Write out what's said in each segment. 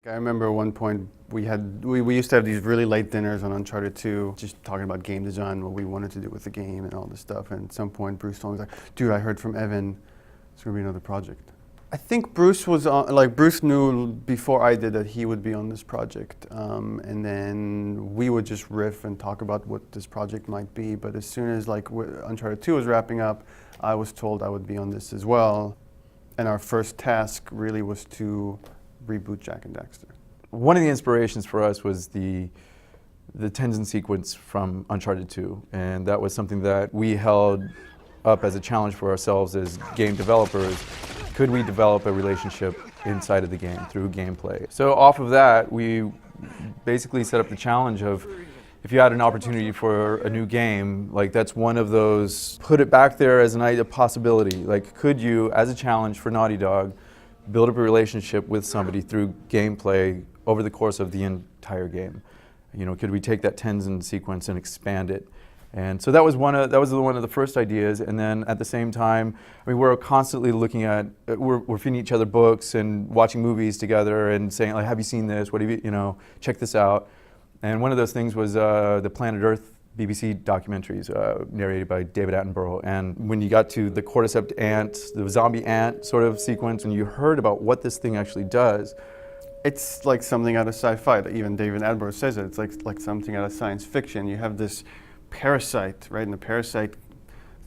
I remember at one point we used to have these really late dinners on Uncharted 2, just talking about game design, what we wanted to do with the game and all this stuff. And at some point Bruce told me, like, dude, I heard from Evan, it's gonna be another project. I think Bruce was on, Bruce knew before I did that he would be on this project. And then we would just riff and talk about what this project might be. But as soon as Uncharted 2 was wrapping up, I was told I would be on this as well. And our first task really was to reboot Jak and Daxter. One of the inspirations for us was the Tenzin sequence from Uncharted 2, and that was something that we held up as a challenge for ourselves as game developers. Could we develop a relationship inside of the game through gameplay? So off of that, we basically set up the challenge of, if you had an opportunity for a new game, that's one of those, put it back there as a possibility. Could you, as a challenge for Naughty Dog, build up a relationship with somebody through gameplay over the course of the entire game? Could we take that Tenzin sequence and expand it? And so that was one of the first ideas. And then at the same time, we're constantly looking at, we're feeding each other books and watching movies together and saying, have you seen this? What have you, check this out. And one of those things was the Planet Earth BBC documentaries narrated by David Attenborough. And when you got to the cordyceps ant, the zombie ant sort of sequence, and you heard about what this thing actually does. It's like something out of sci-fi. Even David Attenborough says it. It's like something out of science fiction. You have this parasite, right? And the parasite,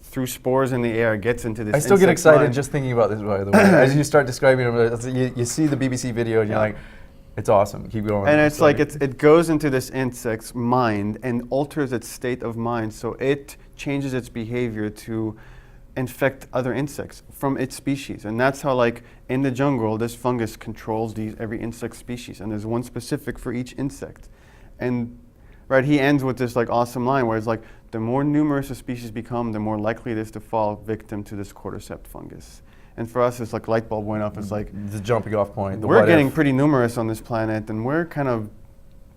through spores in the air, gets into this. I still get excited just thinking about this, by the way. As you start describing it, you see the BBC video and you're like, it's awesome. Keep going. And it's it goes into this insect's mind and alters its state of mind, so it changes its behavior to infect other insects from its species. And that's how, in the jungle, this fungus controls every insect species, and there's one specific for each insect. And he ends with this awesome line where it's the more numerous a species become, the more likely it is to fall victim to this cordyceps fungus. And for us, it's light bulb went up. It's the jumping off point. We're getting pretty numerous on this planet, and we're kind of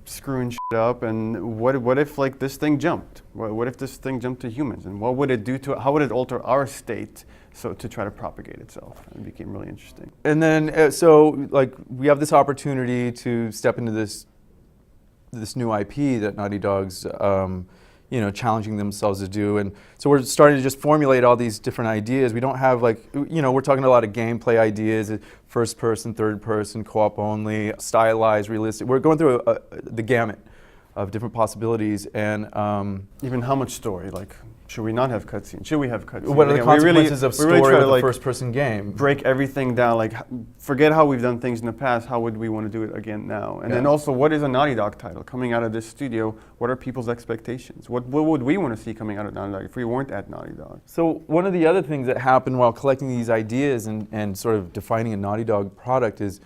screwing shit up. And what if this thing jumped? What if this thing jumped to humans? And what would it do to it? How would it alter our state to try to propagate itself? It became really interesting. And then we have this opportunity to step into this new IP that Naughty Dog's challenging themselves to do. And so we're starting to just formulate all these different ideas. We don't have we're talking a lot of gameplay ideas, first person, third person, co-op only, stylized, realistic. We're going through the gamut of different possibilities. And even how much story? Should we not have cutscenes? Should we have cutscenes? What are the consequences of story with a first-person game? Break everything down. Forget how we've done things in the past. How would we want to do it again now? And then also, what is a Naughty Dog title coming out of this studio? What are people's expectations? What would we want to see coming out of Naughty Dog if we weren't at Naughty Dog? So one of the other things that happened while collecting these ideas and sort of defining a Naughty Dog product is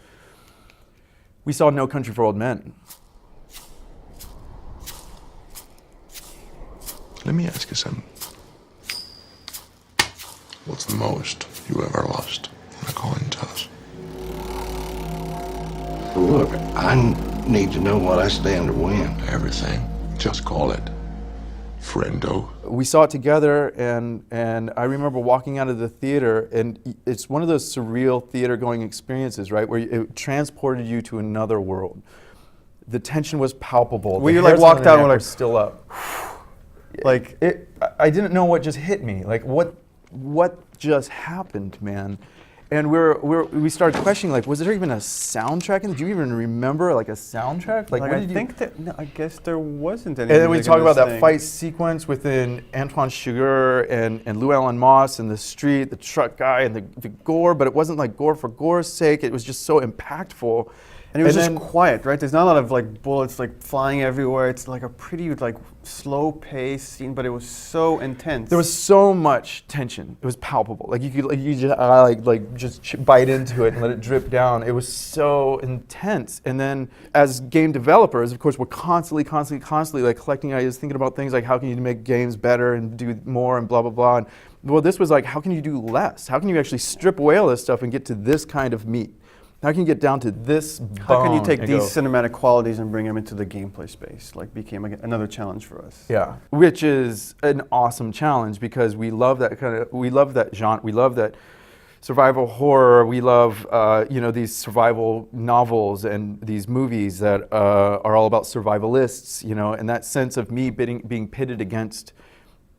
we saw No Country for Old Men. Let me ask you something. What's the most you ever lost in a coin toss? Look, I need to know what I stand to win. Everything. Just call it friendo. We saw it together, and I remember walking out of the theater, and it's one of those surreal theater-going experiences, right, where it transported you to another world. The tension was palpable. We walked out and we're still up. I didn't know what just hit me. What just happened, man? And we started questioning, was there even a soundtrack? And do you even remember a soundtrack? I guess there wasn't any. And then we talk about that fight sequence within Antoine Chigurh and Lou Allen Moss and the street, the truck guy, and the gore. But it wasn't gore for gore's sake. It was just so impactful. And it was just quiet, right? There's not a lot of bullets flying everywhere. It's a pretty slow paced scene, but it was so intense. There was so much tension. It was palpable. You could just bite into it and let it drip down. It was so intense. And then as game developers, of course, we're constantly collecting ideas, thinking about things how can you make games better and do more and blah blah blah. And well, this was how can you do less? How can you actually strip away all this stuff and get to this kind of meat? How can you get down to this bone? How can you take these cinematic qualities and bring them into the gameplay space? Became another challenge for us. Yeah, which is an awesome challenge because we love that we love that genre, we love that survival horror. We love, these survival novels and these movies that are all about survivalists, and that sense of me being pitted against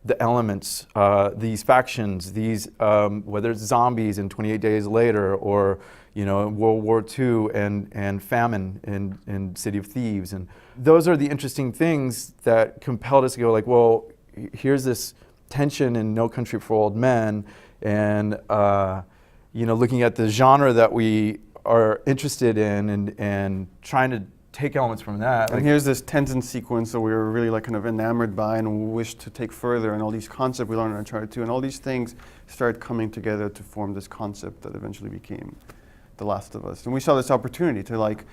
the elements, these factions, whether it's zombies in 28 Days Later or, World War II and famine in City of Thieves. And those are the interesting things that compelled us to go like, well, here's this tension in No Country for Old Men, and looking at the genre that we are interested in and trying to take elements from that. And here's this Tenzin sequence that we were really like kind of enamored by and wished to take further, and all these concepts we learned in Uncharted 2, and all these things started coming together to form this concept that eventually became The Last of Us. And we saw this opportunity to like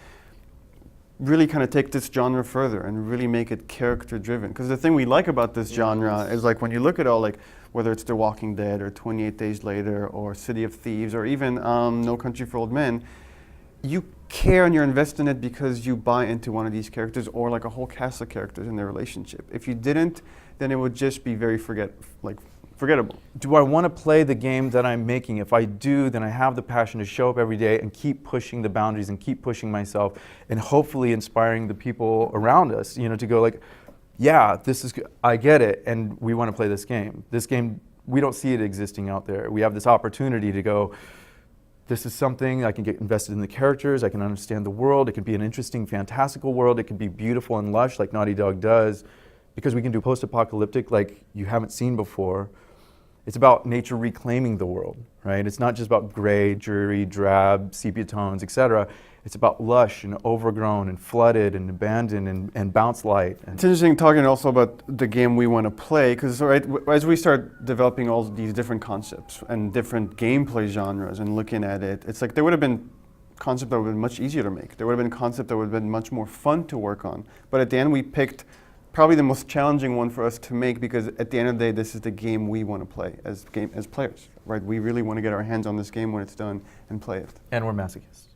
really kind of take this genre further and really make it character driven. Because the thing we like about this genre is like when you look at all like whether it's The Walking Dead or 28 Days Later or City of Thieves or even No Country for Old Men, you care and you're invested in it because you buy into one of these characters or like a whole cast of characters in their relationship. If you didn't, then it would just be very forgettable. Do I want to play the game that I'm making? If I do, then I have the passion to show up every day and keep pushing the boundaries and keep pushing myself and hopefully inspiring the people around us, to go like, yeah, this is, I get it, and we want to play this game. This game, we don't see it existing out there. We have this opportunity to go, this is something I can get invested in the characters, I can understand the world, it could be an interesting, fantastical world, it can be beautiful and lush like Naughty Dog does, because we can do post-apocalyptic like you haven't seen before. It's about nature reclaiming the world, right? It's not just about gray, dreary, drab, sepia tones, etc. It's about lush and overgrown and flooded and abandoned and bounce light. It's interesting talking also about the game we want to play, because as we start developing all these different concepts and different gameplay genres and looking at it, it's like there would have been concepts that would have been much easier to make. There would have been concepts that would have been much more fun to work on. But at the end we picked probably the most challenging one for us to make, because at the end of the day this is the game we want to play as players, right? We really want to get our hands on this game when it's done and play it. And we're masochists.